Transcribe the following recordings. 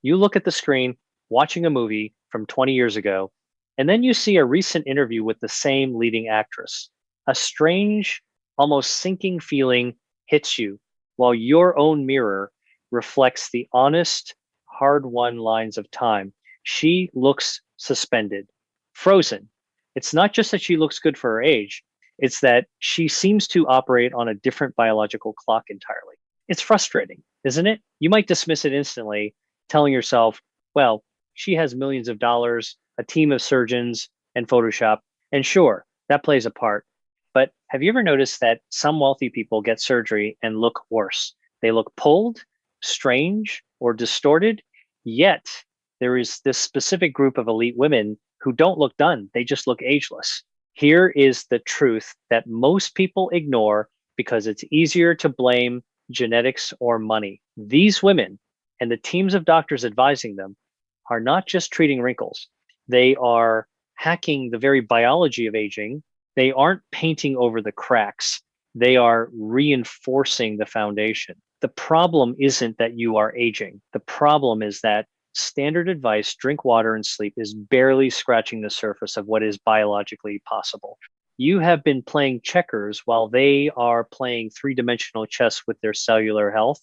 You look at the screen, watching a movie from 20 years ago, and then you see a recent interview with the same leading actress. A strange, almost sinking feeling hits you while your own mirror reflects the honest, hard won lines of time. She looks suspended, frozen. It's not just that she looks good for her age, it's that she seems to operate on a different biological clock entirely. It's frustrating, isn't it? You might dismiss it instantly, telling yourself, well, she has millions of dollars, a team of surgeons, and Photoshop. And sure, that plays a part. But have you ever noticed that some wealthy people get surgery and look worse? They look pulled, strange, or distorted. Yet there is this specific group of elite women who don't look done. They just look ageless. Here is the truth that most people ignore because it's easier to blame genetics or money. These women and the teams of doctors advising them are not just treating wrinkles, they are hacking the very biology of aging. They aren't painting over the cracks, they are reinforcing the foundation. The problem isn't that you are aging, the problem is that standard advice, drink water and sleep, is barely scratching the surface of what is biologically possible. You have been playing checkers while they are playing three-dimensional chess with their cellular health.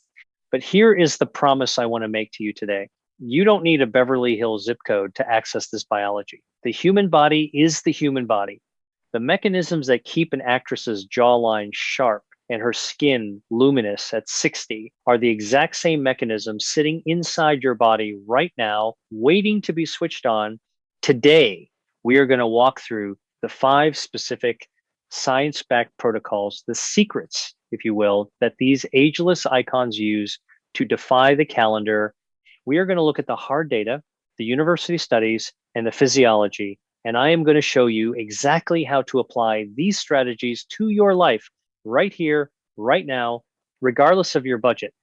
But here is the promise I want to make to you today. You don't need a Beverly Hills zip code to access this biology. The human body is the human body. The mechanisms that keep an actress's jawline sharp and her skin luminous at 60 are the exact same mechanisms sitting inside your body right now, waiting to be switched on. Today, we are going to walk through the 5 specific science-backed protocols, the secrets, if you will, that these ageless icons use to defy the calendar. We are going to look at the hard data, the university studies, and the physiology, and I am going to show you exactly how to apply these strategies to your life right here, right now, regardless of your budget.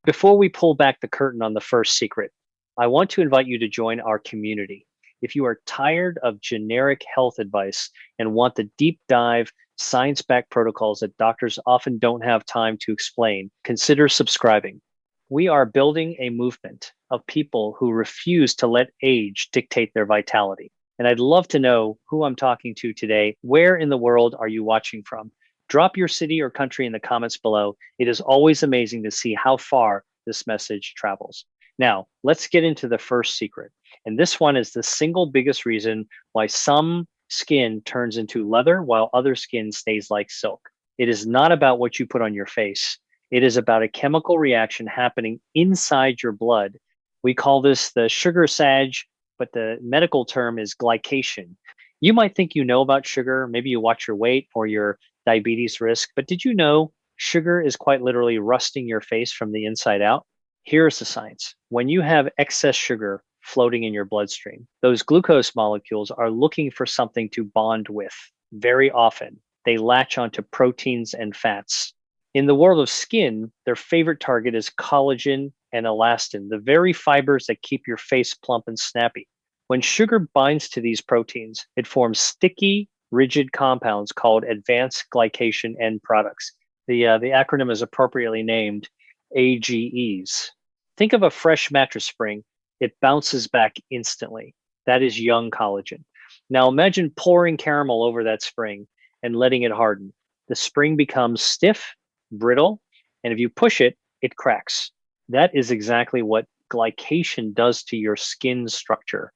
Before we pull back the curtain on the first secret, I want to invite you to join our community. If you are tired of generic health advice and want the deep dive, science-backed protocols that doctors often don't have time to explain, consider subscribing. We are building a movement of people who refuse to let age dictate their vitality. And I'd love to know who I'm talking to today. Where in the world are you watching from? Drop your city or country in the comments below. It is always amazing to see how far this message travels. Now, let's get into the first secret. And this one is the single biggest reason why some skin turns into leather while other skin stays like silk. It is not about what you put on your face. It is about a chemical reaction happening inside your blood. We call this the sugar sag, but the medical term is glycation. You might think you know about sugar, maybe you watch your weight or your diabetes risk, but did you know sugar is quite literally rusting your face from the inside out? Here's the science. When you have excess sugar floating in your bloodstream, those glucose molecules are looking for something to bond with. Very often, they latch onto proteins and fats. In the world of skin, their favorite target is collagen and elastin, the very fibers that keep your face plump and snappy. When sugar binds to these proteins, it forms sticky, rigid compounds called advanced glycation end products. The acronym is appropriately named AGEs. Think of a fresh mattress spring. It bounces back instantly. That is young collagen. Now imagine pouring caramel over that spring and letting it harden. The spring becomes stiff, brittle, and if you push it, it cracks. That is exactly what glycation does to your skin structure.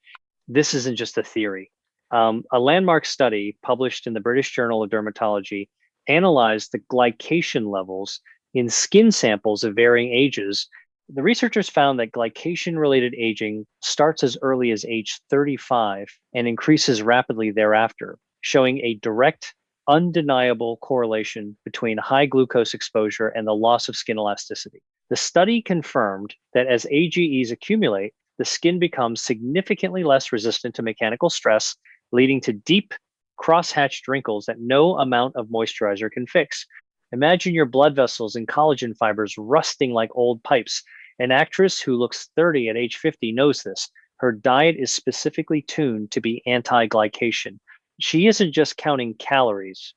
This isn't just a theory. A landmark study published in the British Journal of Dermatology analyzed the glycation levels in skin samples of varying ages. The researchers found that glycation-related aging starts as early as age 35 and increases rapidly thereafter, showing a direct, undeniable correlation between high glucose exposure and the loss of skin elasticity. The study confirmed that as AGEs accumulate, the skin becomes significantly less resistant to mechanical stress, leading to deep, cross-hatched wrinkles that no amount of moisturizer can fix. Imagine your blood vessels and collagen fibers rusting like old pipes. An actress who looks 30 at age 50 knows this. Her diet is specifically tuned to be anti-glycation. She isn't just counting calories.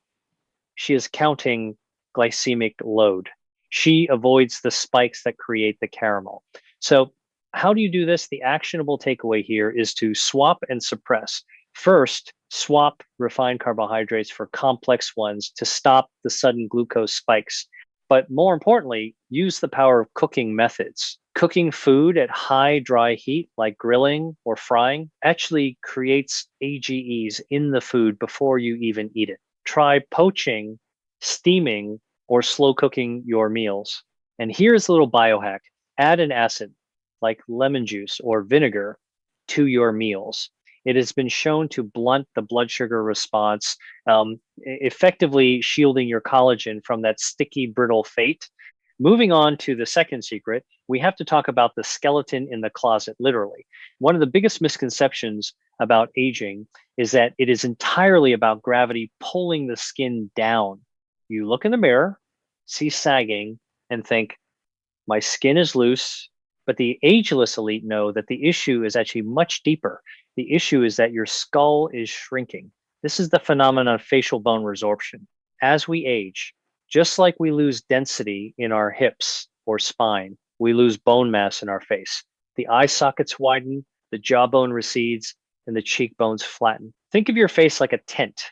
She is counting glycemic load. She avoids the spikes that create the caramel. So How do you do this? The actionable takeaway here is to swap and suppress. First, swap refined carbohydrates for complex ones to stop the sudden glucose spikes. But more importantly, use the power of cooking methods. Cooking food at high dry heat, like grilling or frying, actually creates AGEs in the food before you even eat it. Try poaching, steaming, or slow cooking your meals. And here's a little biohack: add an acid like lemon juice or vinegar to your meals. It has been shown to blunt the blood sugar response, effectively shielding your collagen from that sticky, brittle fate. Moving on to the second secret, we have to talk about the skeleton in the closet, literally. One of the biggest misconceptions about aging is that it is entirely about gravity pulling the skin down. You look in the mirror, see sagging, and think, my skin is loose. But the ageless elite know that the issue is actually much deeper. The issue is that your skull is shrinking. This is the phenomenon of facial bone resorption. As we age, just like we lose density in our hips or spine, we lose bone mass in our face. The eye sockets widen, the jawbone recedes, and the cheekbones flatten. Think of your face like a tent.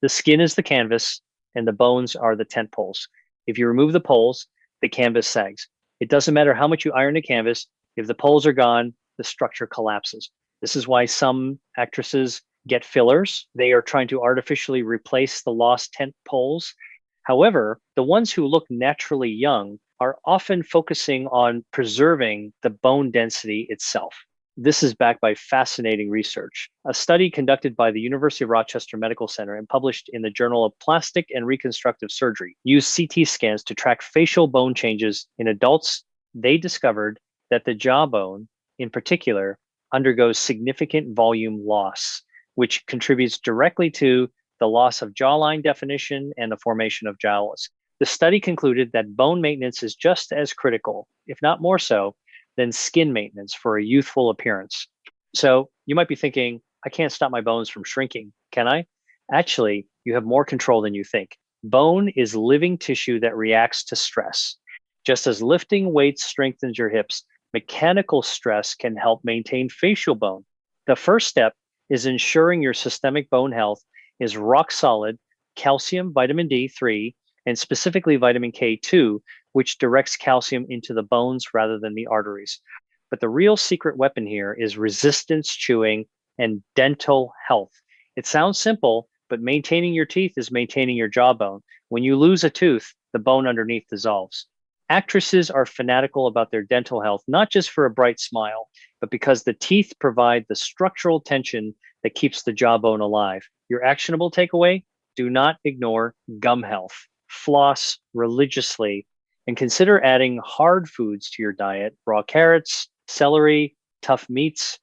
The skin is the canvas, and the bones are the tent poles. If you remove the poles, the canvas sags. It doesn't matter how much you iron the canvas. If the poles are gone, the structure collapses. This is why some actresses get fillers. They are trying to artificially replace the lost tent poles. However, the ones who look naturally young are often focusing on preserving the bone density itself. This is backed by fascinating research. A study conducted by the University of Rochester Medical Center and published in the Journal of Plastic and Reconstructive Surgery used CT scans to track facial bone changes in adults. They discovered that the jawbone, in particular, undergoes significant volume loss, which contributes directly to the loss of jawline definition and the formation of jowls. The study concluded that bone maintenance is just as critical, if not more so, than skin maintenance for a youthful appearance. So you might be thinking, I can't stop my bones from shrinking, can I? Actually, you have more control than you think. Bone is living tissue that reacts to stress. Just as lifting weights strengthens your hips, mechanical stress can help maintain facial bone. The first step is ensuring your systemic bone health is rock solid, calcium, vitamin D3, and specifically vitamin K2, which directs calcium into the bones rather than the arteries. But the real secret weapon here is resistance chewing and dental health. It sounds simple, but maintaining your teeth is maintaining your jawbone. When you lose a tooth, the bone underneath dissolves. Actresses are fanatical about their dental health, not just for a bright smile, but because the teeth provide the structural tension that keeps the jawbone alive. Your actionable takeaway: do not ignore gum health. Floss religiously and consider adding hard foods to your diet: raw carrots, celery, tough meats.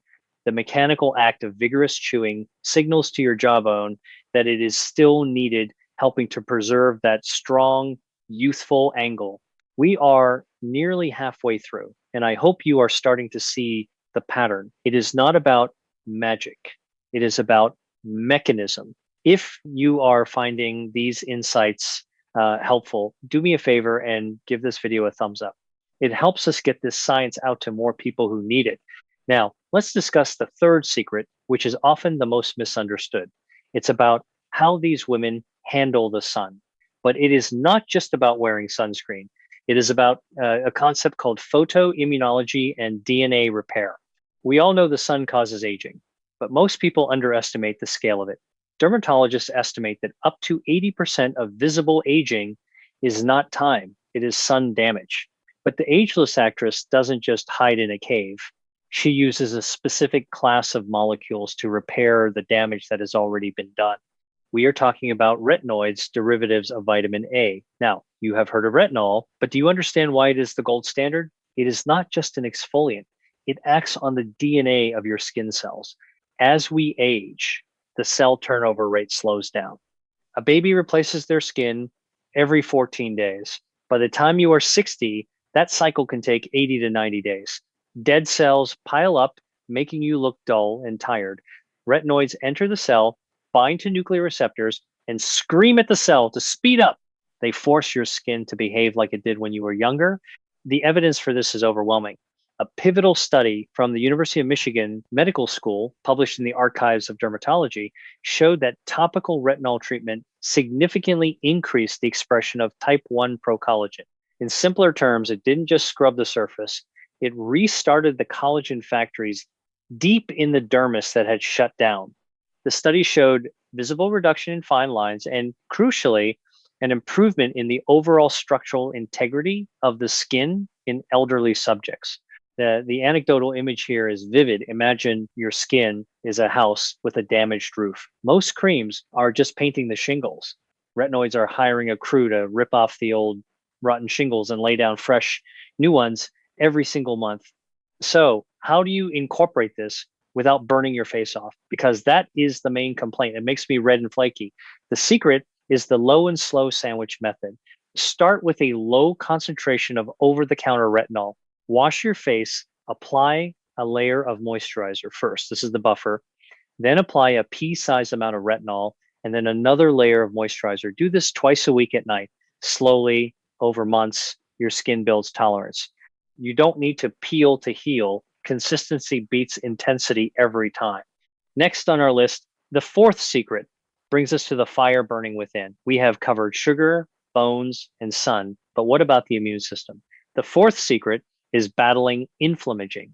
The mechanical act of vigorous chewing signals to your jawbone that it is still needed, helping to preserve that strong, youthful angle. We are nearly halfway through, and I hope you are starting to see the pattern. It is not about magic, it is about mechanism. If you are finding these insights helpful, do me a favor and give this video a thumbs up. It helps us get this science out to more people who need it. Now, let's discuss the third secret, which is often the most misunderstood. It's about how these women handle the sun. But it is not just about wearing sunscreen. It is about a concept called photo-immunology and DNA repair. We all know the sun causes aging, but most people underestimate the scale of it. Dermatologists estimate that up to 80% of visible aging is not time, it is sun damage. But the ageless actress doesn't just hide in a cave. She uses a specific class of molecules to repair the damage that has already been done. We are talking about retinoids, derivatives of vitamin A. Now, you have heard of retinol, but do you understand why it is the gold standard? It is not just an exfoliant. It acts on the DNA of your skin cells. As we age, the cell turnover rate slows down. A baby replaces their skin every 14 days. By the time you are 60, that cycle can take 80 to 90 days. Dead cells pile up, making you look dull and tired. Retinoids enter the cell, bind to nuclear receptors, and scream at the cell to speed up. They force your skin to behave like it did when you were younger. The evidence for this is overwhelming. A pivotal study from the University of Michigan Medical School, published in the Archives of Dermatology, showed that topical retinol treatment significantly increased the expression of type 1 procollagen. In simpler terms, it didn't just scrub the surface, it restarted the collagen factories deep in the dermis that had shut down. The study showed visible reduction in fine lines and, crucially, an improvement in the overall structural integrity of the skin in elderly subjects. The anecdotal image here is vivid. Imagine your skin is a house with a damaged roof. Most creams are just painting the shingles. Retinoids are hiring a crew to rip off the old rotten shingles and lay down fresh new ones every single month. So, how do you incorporate this without burning your face off? Because that is the main complaint. It makes me red and flaky. The secret is the low and slow sandwich method. Start with a low concentration of over the counter retinol. Wash your face, apply a layer of moisturizer first. This is the buffer. Then apply a pea-sized amount of retinol and then another layer of moisturizer. Do this twice a week at night. Slowly, over months, your skin builds tolerance. You don't need to peel to heal. Consistency beats intensity every time. Next on our list, the fourth secret brings us to the fire burning within. We have covered sugar, bones, and sun, but what about the immune system? The fourth secret is battling inflammaging.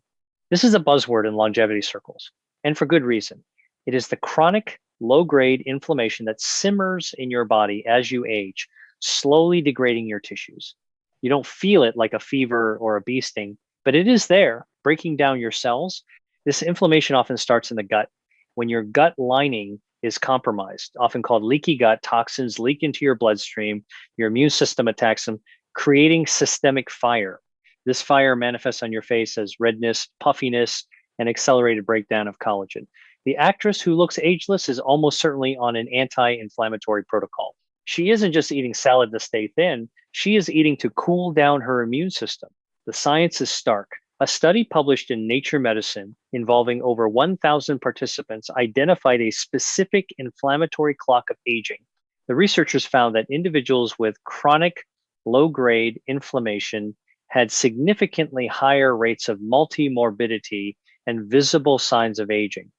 This is a buzzword in longevity circles, and for good reason. It is the chronic, low-grade inflammation that simmers in your body as you age, slowly degrading your tissues. You don't feel it like a fever or a bee sting, but it is there, breaking down your cells. This inflammation often starts in the gut. When your gut lining is compromised, often called leaky gut, toxins leak into your bloodstream, your immune system attacks them, creating systemic fire. This fire manifests on your face as redness, puffiness, and accelerated breakdown of collagen. The actress who looks ageless is almost certainly on an anti-inflammatory protocol. She isn't just eating salad to stay thin, she is eating to cool down her immune system. The science is stark. A study published in Nature Medicine involving over 1,000 participants identified a specific inflammatory clock of aging. The researchers found that individuals with chronic low-grade inflammation had significantly higher rates of multimorbidity and visible signs of aging.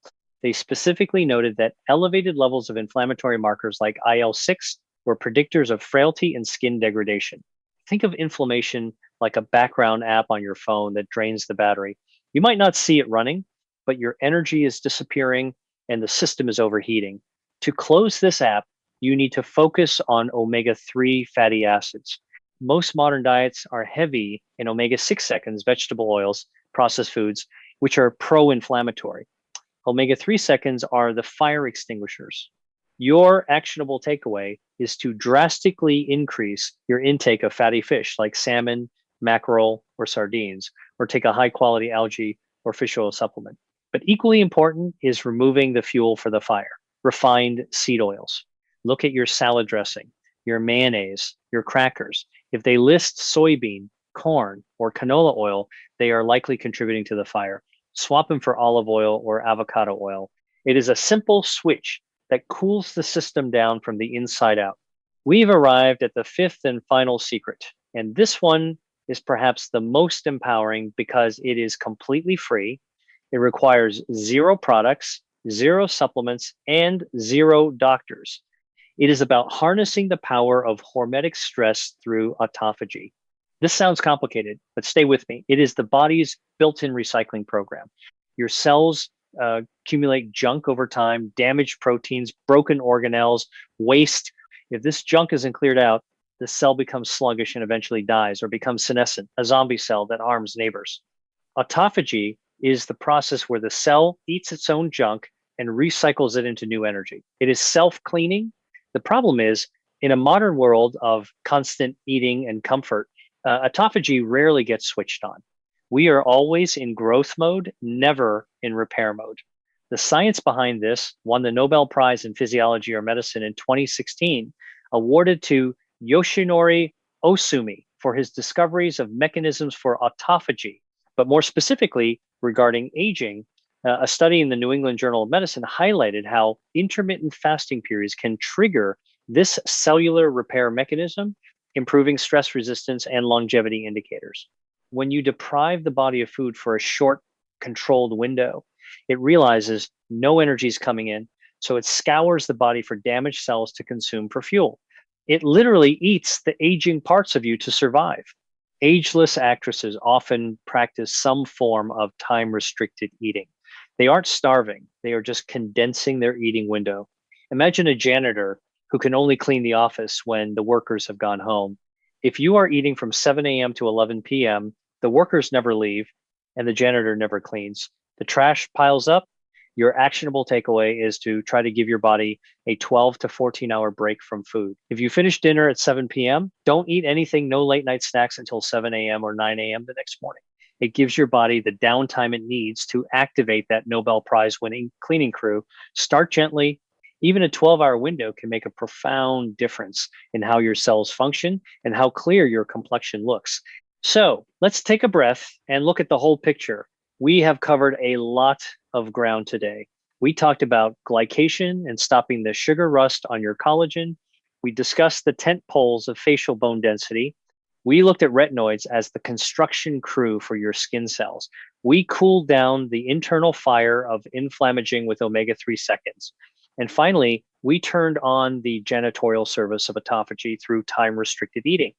They specifically noted that elevated levels of inflammatory markers like IL-6 were predictors of frailty and skin degradation. Think of inflammation like a background app on your phone that drains the battery. You might not see it running, but your energy is disappearing and the system is overheating. To close this app, you need to focus on omega-3 fatty acids. Most modern diets are heavy in omega-6 seconds, vegetable oils, processed foods, which are pro-inflammatory. Omega-3 seconds are the fire extinguishers. Your actionable takeaway is to drastically increase your intake of fatty fish like salmon, mackerel, or sardines, or take a high-quality algae or fish oil supplement. But equally important is removing the fuel for the fire, refined seed oils. Look at your salad dressing, your mayonnaise, your crackers. If they list soybean, corn, or canola oil, they are likely contributing to the fire. Swap them for olive oil or avocado oil. It is a simple switch that cools the system down from the inside out. We've arrived at the fifth and final secret, and this one is perhaps the most empowering because it is completely free. It requires 0 products, 0 supplements, and 0 doctors. It is about harnessing the power of hormetic stress through autophagy. This sounds complicated, but stay with me. It is the body's built-in recycling program. Your cells accumulate junk over time, damaged proteins, broken organelles, waste. If this junk isn't cleared out, the cell becomes sluggish and eventually dies or becomes senescent, a zombie cell that harms neighbors. Autophagy is the process where the cell eats its own junk and recycles it into new energy. It is self-cleaning. The problem is, in a modern world of constant eating and comfort, autophagy rarely gets switched on. We are always in growth mode, never in repair mode. The science behind this won the Nobel Prize in Physiology or Medicine in 2016, awarded to Yoshinori Osumi for his discoveries of mechanisms for autophagy. But more specifically, regarding aging, a study in the New England Journal of Medicine highlighted how intermittent fasting periods can trigger this cellular repair mechanism, improving stress resistance and longevity indicators. When you deprive the body of food for a short, controlled window, it realizes no energy is coming in. So it scours the body for damaged cells to consume for fuel. It literally eats the aging parts of you to survive. Ageless actresses often practice some form of time restricted eating. They aren't starving, they are just condensing their eating window. Imagine a janitor who can only clean the office when the workers have gone home. If you are eating from 7 a.m. to 11 p.m., the workers never leave and the janitor never cleans. The trash piles up. Your actionable takeaway is to try to give your body a 12 to 14-hour break from food. If you finish dinner at 7 p.m., don't eat anything, no late night snacks until 7 a.m. or 9 a.m. the next morning. It gives your body the downtime it needs to activate that Nobel Prize-winning cleaning crew. Start gently. Even a 12-hour window can make a profound difference in how your cells function and how clear your complexion looks. So let's take a breath and look at the whole picture. We have covered a lot of ground today. We talked about glycation and stopping the sugar rust on your collagen. We discussed the tent poles of facial bone density. We looked at retinoids as the construction crew for your skin cells. We cooled down the internal fire of inflammaging with omega-3 seconds. And finally, we turned on the janitorial service of autophagy through time restricted eating.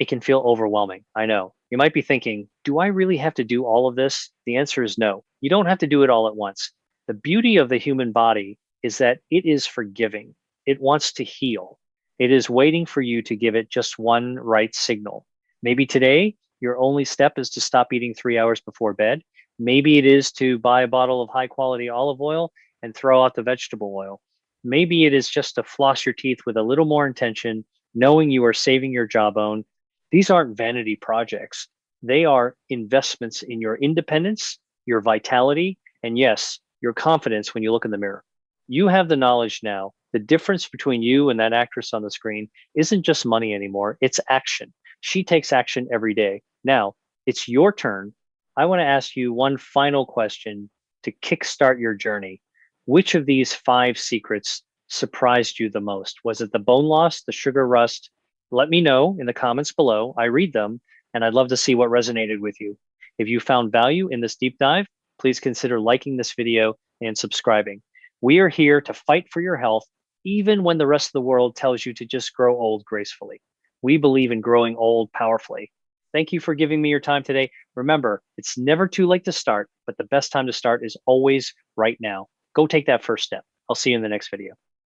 It can feel overwhelming. I know. You might be thinking, do I really have to do all of this? The answer is no. You don't have to do it all at once. The beauty of the human body is that it is forgiving. It wants to heal. It is waiting for you to give it just one right signal. Maybe today, your only step is to stop eating 3 hours before bed. Maybe it is to buy a bottle of high quality olive oil and throw out the vegetable oil. Maybe it is just to floss your teeth with a little more intention, knowing you are saving your jawbone. These aren't vanity projects. They are investments in your independence, your vitality, and yes, your confidence when you look in the mirror. You have the knowledge now. The difference between you and that actress on the screen isn't just money anymore, it's action. She takes action every day. Now, it's your turn. I want to ask you one final question to kickstart your journey. Which of these 5 secrets surprised you the most? Was it the bone loss, the sugar rust? Let me know in the comments below. I read them, and I'd love to see what resonated with you. If you found value in this deep dive, please consider liking this video and subscribing. We are here to fight for your health, even when the rest of the world tells you to just grow old gracefully. We believe in growing old powerfully. Thank you for giving me your time today. Remember, it's never too late to start, but the best time to start is always right now. Go take that first step. I'll see you in the next video.